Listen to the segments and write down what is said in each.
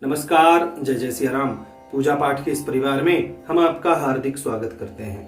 नमस्कार, जय जय सिया राम। पूजा पाठ के इस परिवार में हम आपका हार्दिक स्वागत करते हैं।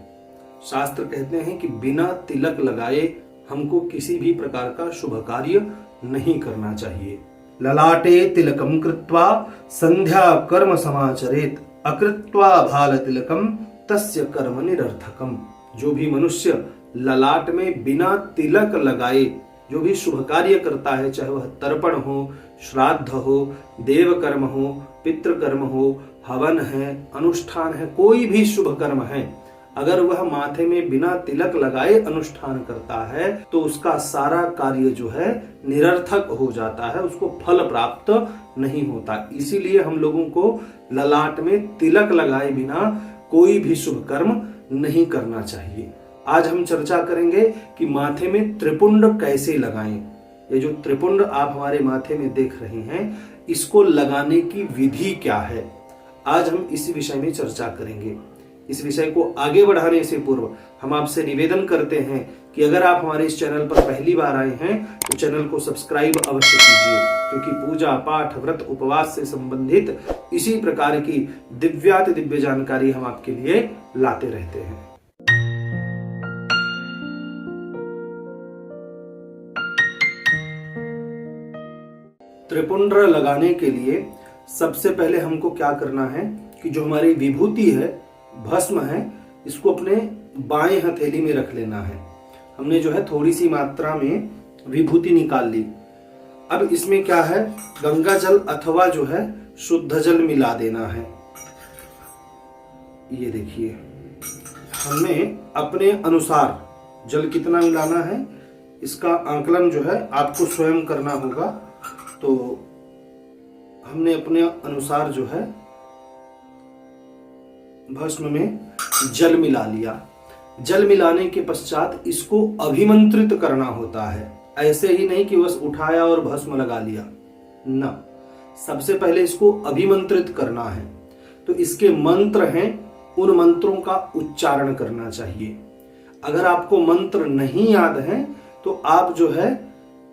शास्त्र कहते हैं कि बिना तिलक लगाए हमको किसी भी प्रकार का शुभ कार्य नहीं करना चाहिए। ललाटे तिलकम कृत्वा संध्या कर्म समाचरेत, अकृत्वा भाल तिलकम तस्य कर्म निरर्थकम। जो भी मनुष्य ललाट में बिना तिलक लगाए जो भी शुभ कार्य करता है, चाहे वह तर्पण हो, श्राद्ध हो, देव कर्म हो, पितृ कर्म हो, हवन है, अनुष्ठान है, कोई भी शुभ कर्म है, अगर वह माथे में बिना तिलक लगाए अनुष्ठान करता है तो उसका सारा कार्य जो है निरर्थक हो जाता है, उसको फल प्राप्त नहीं होता। इसीलिए हम लोगों को ललाट में तिलक लगाए बिना कोई भी शुभ कर्म नहीं करना चाहिए। आज हम चर्चा करेंगे कि माथे में त्रिपुंड कैसे लगाएं। ये जो त्रिपुंड आप हमारे माथे में देख रहे हैं, इसको लगाने की विधि क्या है, आज हम इसी विषय में चर्चा करेंगे। इस विषय को आगे बढ़ाने से पूर्व हम आपसे निवेदन करते हैं कि अगर आप हमारे इस चैनल पर पहली बार आए हैं तो चैनल को सब्सक्राइब अवश्य कीजिए, क्योंकि पूजा पाठ व्रत उपवास से संबंधित इसी प्रकार की दिव्याति दिव्य जानकारी हम आपके लिए लाते रहते हैं। त्रिपुंड लगाने के लिए सबसे पहले हमको क्या करना है कि जो हमारी विभूति है, भस्म है, इसको अपने बाएं हथेली में रख लेना है। हमने जो है थोड़ी सी मात्रा में विभूति निकाल ली। अब इसमें क्या है, गंगा जल अथवा जो है शुद्ध जल मिला देना है। ये देखिए, हमें अपने अनुसार जल कितना मिलाना है इसका आंकलन जो है आपको स्वयं करना होगा। तो हमने अपने अनुसार जो है भस्म में जल मिला लिया। जल मिलाने के पश्चात इसको अभिमंत्रित करना होता है, ऐसे ही नहीं कि बस उठाया और भस्म लगा लिया ना। सबसे पहले इसको अभिमंत्रित करना है। तो इसके मंत्र हैं, उन मंत्रों का उच्चारण करना चाहिए। अगर आपको मंत्र नहीं याद है तो आप जो है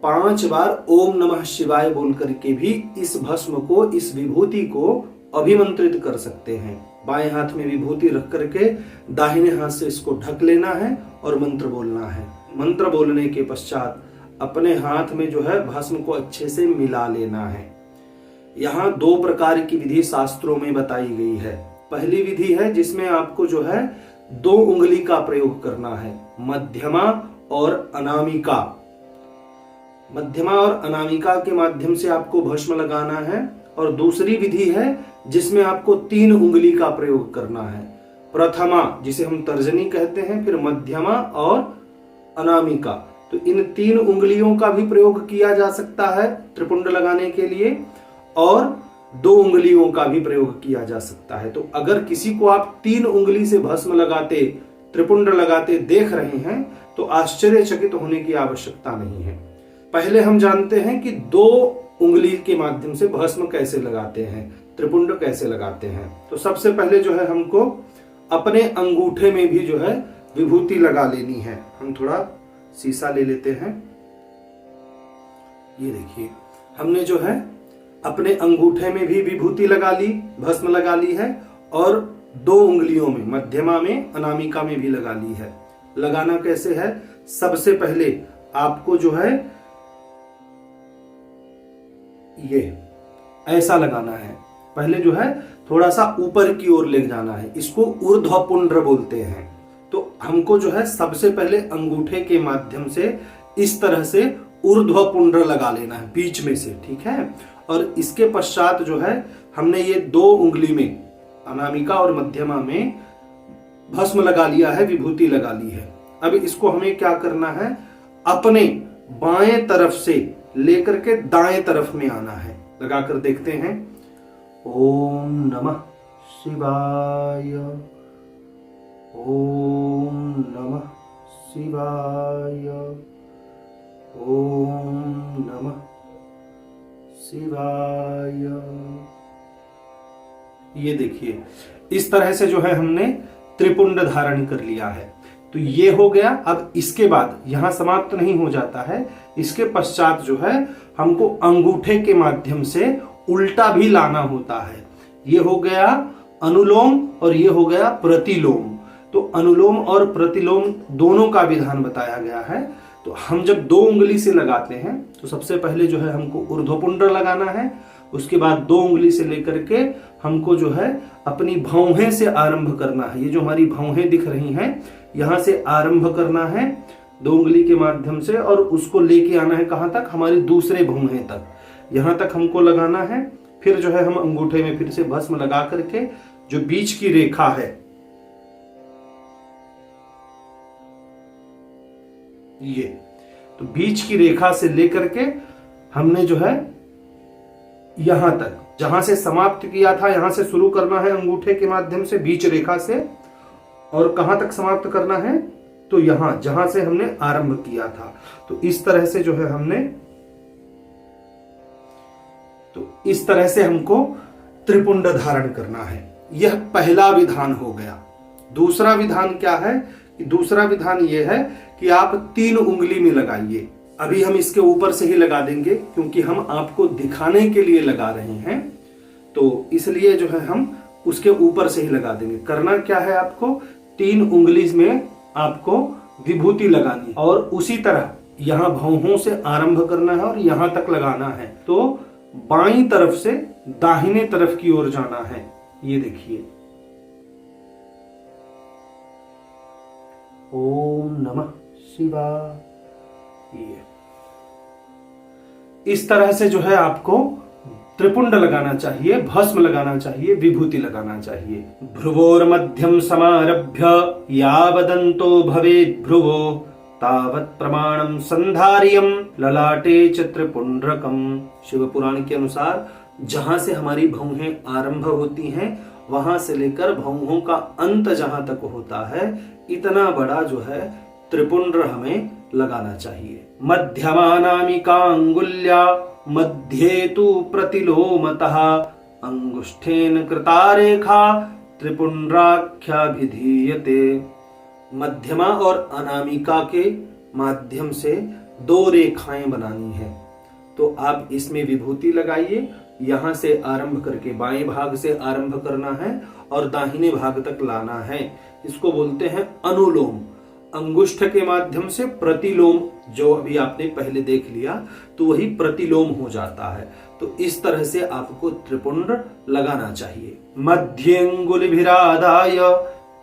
5 बार ओम नमः शिवाय बोल करके भी इस भस्म को, इस विभूति को अभिमंत्रित कर सकते हैं। बाएं हाथ में विभूति रख करके दाहिने हाथ से इसको ढक लेना है और मंत्र बोलना है। मंत्र बोलने के पश्चात अपने हाथ में जो है भस्म को अच्छे से मिला लेना है। यहाँ 2 प्रकार की विधि शास्त्रों में बताई गई है। पहली विधि है जिसमें आपको जो है 2 उंगली का प्रयोग करना है, मध्यमा और अनामिका। मध्यमा और अनामिका के माध्यम से आपको भस्म लगाना है। और दूसरी विधि है जिसमें आपको 3 उंगली का प्रयोग करना है, प्रथमा जिसे हम तर्जनी कहते हैं, फिर मध्यमा और अनामिका। तो इन 3 उंगलियों का भी प्रयोग किया जा सकता है त्रिपुंड लगाने के लिए, और 2 उंगलियों का भी प्रयोग किया जा सकता है। तो अगर किसी को आप 3 उंगली से भस्म लगाते, त्रिपुंड लगाते देख रहे हैं तो आश्चर्यचकित होने की आवश्यकता नहीं है। पहले हम जानते हैं कि 2 उंगली के माध्यम से भस्म कैसे लगाते हैं, त्रिपुंड कैसे लगाते हैं। तो सबसे पहले जो है हमको अपने अंगूठे में भी जो है विभूति लगा लेनी है। हम थोड़ा शीशा ले लेते हैं। ये देखिए, हमने जो है अपने अंगूठे में भी विभूति लगा ली, भस्म लगा ली है, और 2 उंगलियों में, मध्यमा में, अनामिका में भी लगा ली है। लगाना कैसे है, सबसे पहले आपको जो है ये ऐसा लगाना है। पहले जो है थोड़ा सा ऊपर की ओर ले जाना है, इसको ऊर्ध्वपुंड्र बोलते हैं। तो हमको जो है सबसे पहले अंगूठे के माध्यम से इस तरह से ऊर्ध्वपुंड्र लगा लेना है बीच में से, ठीक है। और इसके पश्चात जो है हमने ये 2 उंगली में, अनामिका और मध्यमा में भस्म लगा लिया है, विभूति लगा ली है। अब इसको हमें क्या करना है, अपने बाएं तरफ से लेकर के दाएं तरफ में आना है। लगाकर देखते हैं। ओम नमः शिवाय, ओम नमः शिवाय, ओम नमः शिवाय। ये देखिए, इस तरह से जो है हमने त्रिपुंड धारण कर लिया है। तो ये हो गया। अब इसके बाद यहां समाप्त नहीं हो जाता है, इसके पश्चात जो है हमको अंगूठे के माध्यम से उल्टा भी लाना होता है। ये हो गया अनुलोम और ये हो गया प्रतिलोम। तो अनुलोम और प्रतिलोम दोनों का विधान बताया गया है। तो हम जब 2 उंगली से लगाते हैं तो सबसे पहले जो है हमको ऊर्ध्वपुंड्र लगाना है, उसके बाद 2 उंगली से लेकर के हमको जो है अपनी भौहें से आरंभ करना है। ये जो हमारी भौहें दिख रही हैं यहां से आरंभ करना है 2 उंगली के माध्यम से, और उसको लेके आना है कहां तक, हमारी दूसरे भौहें तक, यहां तक हमको लगाना है। फिर जो है हम अंगूठे में फिर से भस्म लगा करके जो बीच की रेखा है ये, तो बीच की रेखा से लेकर के हमने जो है यहां तक, जहां से समाप्त किया था यहां से शुरू करना है अंगूठे के माध्यम से बीच रेखा से, और कहां तक समाप्त करना है, तो यहां जहां से हमने आरंभ किया था। तो इस तरह से जो है हमने, तो इस तरह से हमको त्रिपुंड धारण करना है। यह पहला विधान हो गया। दूसरा विधान क्या है कि दूसरा विधान यह है कि आप 3 उंगली में लगाइए। अभी हम इसके ऊपर से ही लगा देंगे क्योंकि हम आपको दिखाने के लिए लगा रहे हैं, तो इसलिए जो है हम उसके ऊपर से ही लगा देंगे। करना क्या है, आपको 3 उंगली में आपको विभूति लगानी और उसी तरह यहां भौहों से आरंभ करना है और यहां तक लगाना है। तो बाईं तरफ से दाहिने तरफ की ओर जाना है। ये देखिए, ओम नमः शिवाय। इस तरह से जो है आपको त्रिपुंड लगाना चाहिए, भस्म लगाना चाहिए, विभूति लगाना चाहिए। भ्रुवोर मध्यम समारभ्य यावदन्तो भवेत् भ्रुवो तावत् प्रमाणम संधार्यम ललाटे च त्रिपुंड्रकम। शिव पुराण के अनुसार जहां से हमारी भौहें आरंभ होती हैं वहां से लेकर भौहों का अंत जहां तक होता है इतना बड़ा जो है त्रिपुंड्र हमें लगाना चाहिए। मध्यमानामिकांगुल्या मध्ये तु प्रतिलोमतः अंगुष्ठेन कृता रेखा त्रिपुंड्राख्याभिधीयते। मध्यमा और अनामिका के माध्यम से 2 रेखाएं बनानी है। तो आप इसमें विभूति लगाइए, यहां से आरंभ करके बाएं भाग से आरंभ करना है और दाहिने भाग तक लाना है। इसको बोलते हैं अनुलोम। अंगुष्ठ के माध्यम से प्रतिलोम, जो अभी आपने पहले देख लिया, तो वही प्रतिलोम हो जाता है। तो इस तरह से आपको त्रिपुंड लगाना चाहिए। मध्येंगुलिभिरादाय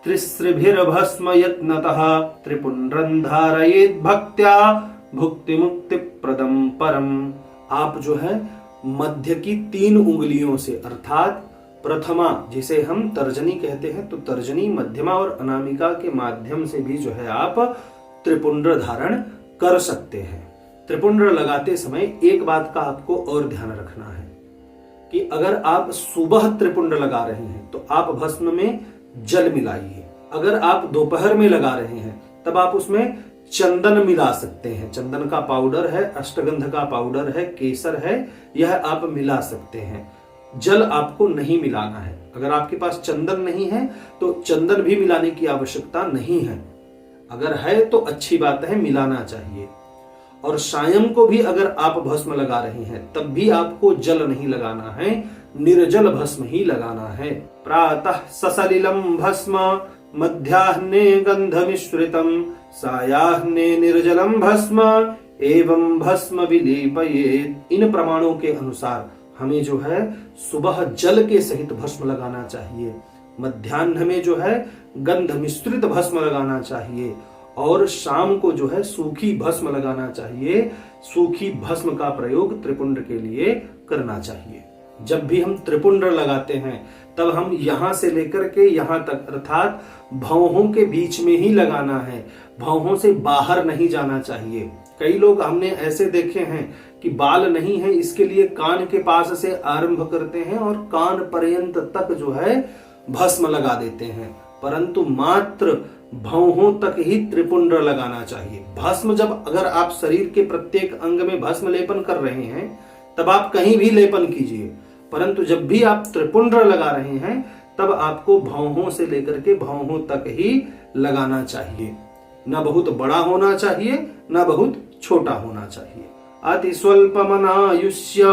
त्रिस्रिभिर्भस्म यत्नतः त्रिपुंड्रं धारयेत् भक्त्या भुक्ति मुक्ति प्रदम परम। आप जो है मध्य की 3 उंगलियों से, अर्थात प्रथमा जिसे हम तर्जनी कहते हैं, तो तर्जनी, मध्यमा और अनामिका के माध्यम से भी जो है आप त्रिपुंड धारण कर सकते हैं। त्रिपुंड लगाते समय एक बात का आपको और ध्यान रखना है कि अगर आप सुबह त्रिपुंड लगा रहे हैं तो आप भस्म में जल मिलाइए। अगर आप दोपहर में लगा रहे हैं तब आप उसमें चंदन मिला सकते हैं। चंदन का पाउडर है, अष्टगंध का पाउडर है, केसर है, यह आप मिला सकते हैं। जल आपको नहीं मिलाना है। अगर आपके पास चंदन नहीं है तो चंदन भी मिलाने की आवश्यकता नहीं है। अगर है तो अच्छी बात है, मिलाना चाहिए। और सायं को भी अगर आप भस्म लगा रहे हैं तब भी आपको जल नहीं लगाना है, निर्जल भस्म ही लगाना है। प्रातः ससलिलम भस्म मध्याह्ने गंध मिश्रितम सायाह्ने निर्जलम भस्म एवं भस्म विलेपयेत्। इन प्रमाणों के अनुसार हमें जो है सुबह जल के सहित भस्म लगाना चाहिए, मध्याह्न में जो है गंध मिश्रित भस्म लगाना चाहिए और शाम को जो है सूखी भस्म लगाना चाहिए। सूखी भस्म का प्रयोग त्रिपुंड के लिए करना चाहिए। जब भी हम त्रिपुंड लगाते हैं तब हम यहां से लेकर के यहां तक, अर्थात भौहों के बीच में ही लगाना है, भौहों से बाहर नहीं जाना चाहिए। कई लोग हमने ऐसे देखे हैं कि बाल नहीं है, इसके लिए कान के पास से आरंभ करते हैं और कान पर्यंत तक जो है भस्म लगा देते हैं, परंतु मात्र भौहों तक ही त्रिपुंड लगाना चाहिए। भस्म जब अगर आप शरीर के प्रत्येक अंग में भस्म लेपन कर रहे हैं तब आप कहीं भी लेपन कीजिए, परंतु जब भी आप त्रिपुंड लगा रहे हैं तब आपको भौहों से लेकर के भौहों तक ही लगाना चाहिए। न बहुत बड़ा होना चाहिए, न बहुत छोटा होना चाहिए। अति स्वल्पमनायुष्य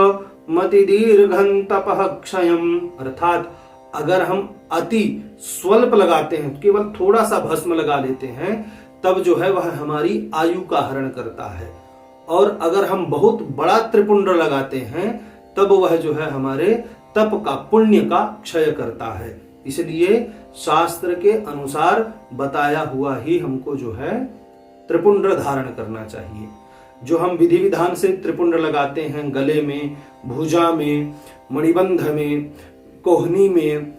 मति दीर्घं तपः क्षयम्, अर्थात अगर हम अति स्वल्प लगाते हैं, केवल थोड़ा सा भस्म लगा लेते हैं, तब जो है वह हमारी आयु का हरण करता है। और अगर हम बहुत बड़ा त्रिपुंड लगाते हैं तब वह जो है हमारे तप का, पुण्य का क्षय करता है। इसलिए शास्त्र के अनुसार बताया हुआ ही हमको जो है त्रिपुंड धारण करना चाहिए। जो हम विधि विधान से त्रिपुंड लगाते हैं गले में, भुजा में, मणिबंध में, कोहनी में,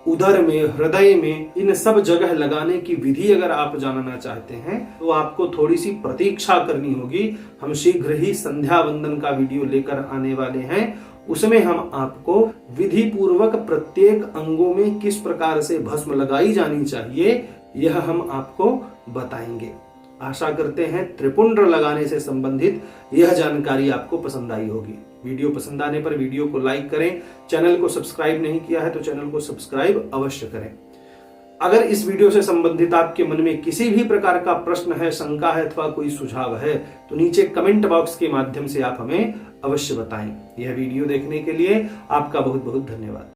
उदर में, हृदय में, इन सब जगह लगाने की विधि अगर आप जानना चाहते हैं तो आपको थोड़ी सी प्रतीक्षा करनी होगी। हम शीघ्र ही संध्या वंदन का वीडियो लेकर आने वाले हैं। उसमें हम आपको विधि पूर्वक प्रत्येक अंगों में किस प्रकार से भस्म लगाई जानी चाहिए यह हम आपको बताएंगे। आशा करते हैं त्रिपुंड लगाने से संबंधित यह जानकारी आपको पसंद आई होगी। वीडियो पसंद आने पर वीडियो को लाइक करें। चैनल को सब्सक्राइब नहीं किया है तो चैनल को सब्सक्राइब अवश्य करें। अगर इस वीडियो से संबंधित आपके मन में किसी भी प्रकार का प्रश्न है, शंका है अथवा कोई सुझाव है तो नीचे कमेंट बॉक्स के माध्यम से आप हमें अवश्य बताएं। यह वीडियो देखने के लिए आपका बहुत बहुत धन्यवाद।